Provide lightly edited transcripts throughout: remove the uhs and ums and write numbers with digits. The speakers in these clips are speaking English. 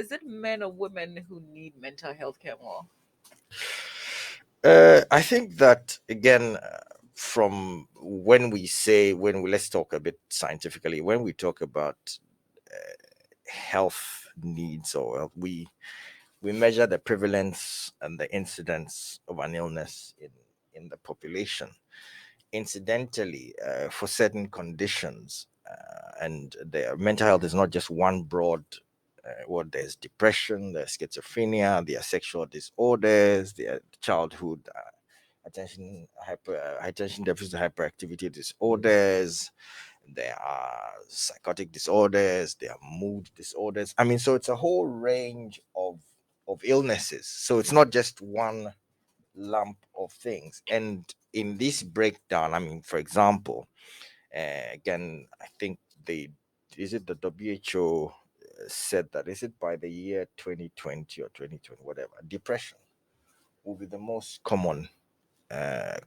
is it men or women who need mental health care more? I think that again, from when we let's talk a bit scientifically. When we talk about health needs, or we measure the prevalence and the incidence of an illness in the population. Incidentally, for certain conditions, and the mental health is not just one broad. There's depression, there's schizophrenia, there are sexual disorders, there are childhood attention deficit hyperactivity disorders, there are psychotic disorders, there are mood disorders. I mean, so it's a whole range of illnesses. So it's not just one lump of things. And in this breakdown, I mean, for example, again, I think the WHO said that, is it by the year 2020 or 2020, whatever, depression will be the most common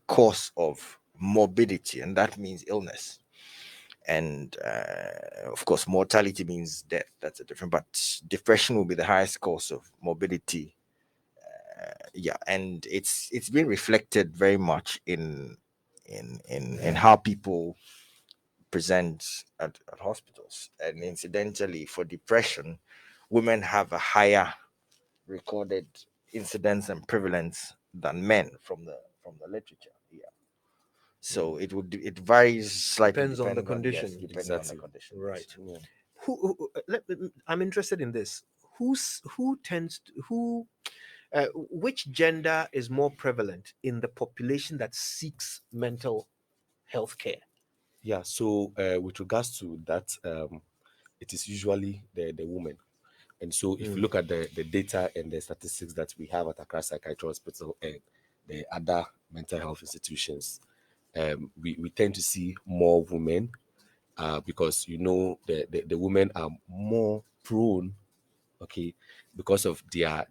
cause of morbidity, and that means illness. And of course, mortality means death. That's a different. But depression will be the highest cause of morbidity. Yeah, and it's been reflected very much in how people present at hospitals. And incidentally, for depression, women have a higher recorded incidence and prevalence than men from the literature. Yeah. So it varies slightly Depends on the depending on, yes, condition. depending on the Exactly. condition. Yes. Right. Yeah. I'm interested in this. Who tends to, who which gender is more prevalent in the population that seeks mental health care? Yeah. So with regards to that, it is usually the woman. And so if you look at the data and the statistics that we have at Accra Psychiatric Hospital and the other mental health institutions, we tend to see more women, because the women are more prone, okay, because of their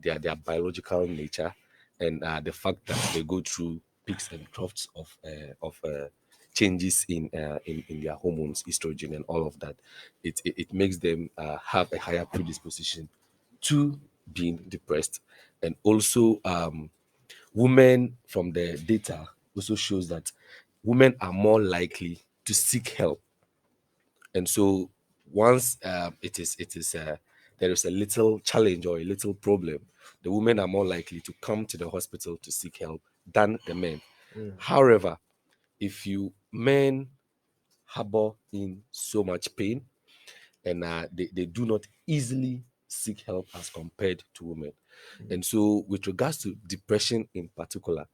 biological nature, and the fact that they go through peaks and troughs of changes in their hormones, estrogen, and all of that. It makes them have a higher predisposition to being depressed. And also, women, from the data, also shows that women are more likely to seek help. And so once there is a little challenge or a little problem, the women are more likely to come to the hospital to seek help than the men. However, if you men harbor in so much pain, and they do not easily seek help as compared to women. And so with regards to depression in particular,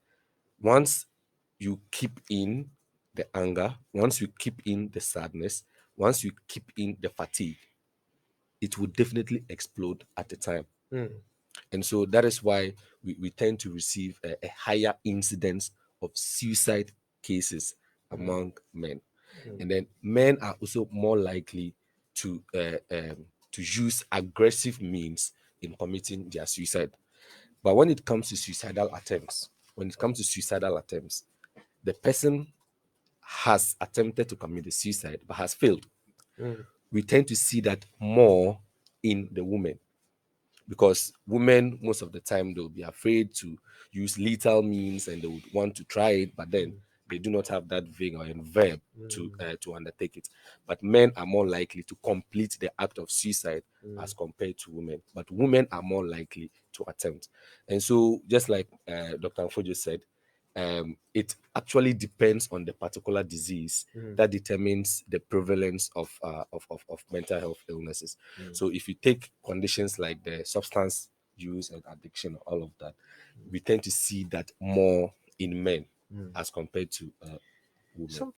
once you keep in the anger, once you keep in the sadness, once you keep in the fatigue, it will definitely explode at the time. And so that is why we tend to receive a higher incidence of suicide cases among men. And then men are also more likely to use aggressive means in committing their suicide. But when it comes to suicidal attempts, the person has attempted to commit the suicide but has failed. We tend to see that more in the women, because women, most of the time, they'll be afraid to use lethal means and they would want to try it, but then they do not have that vigor and verb to undertake it. But men are more likely to complete the act of suicide as compared to women. But women are more likely to attempt. And so, just like Dr. Fojo said, it actually depends on the particular disease that determines the prevalence of mental health illnesses. So if you take conditions like the substance use and addiction, all of that, we tend to see that more in men as compared to women.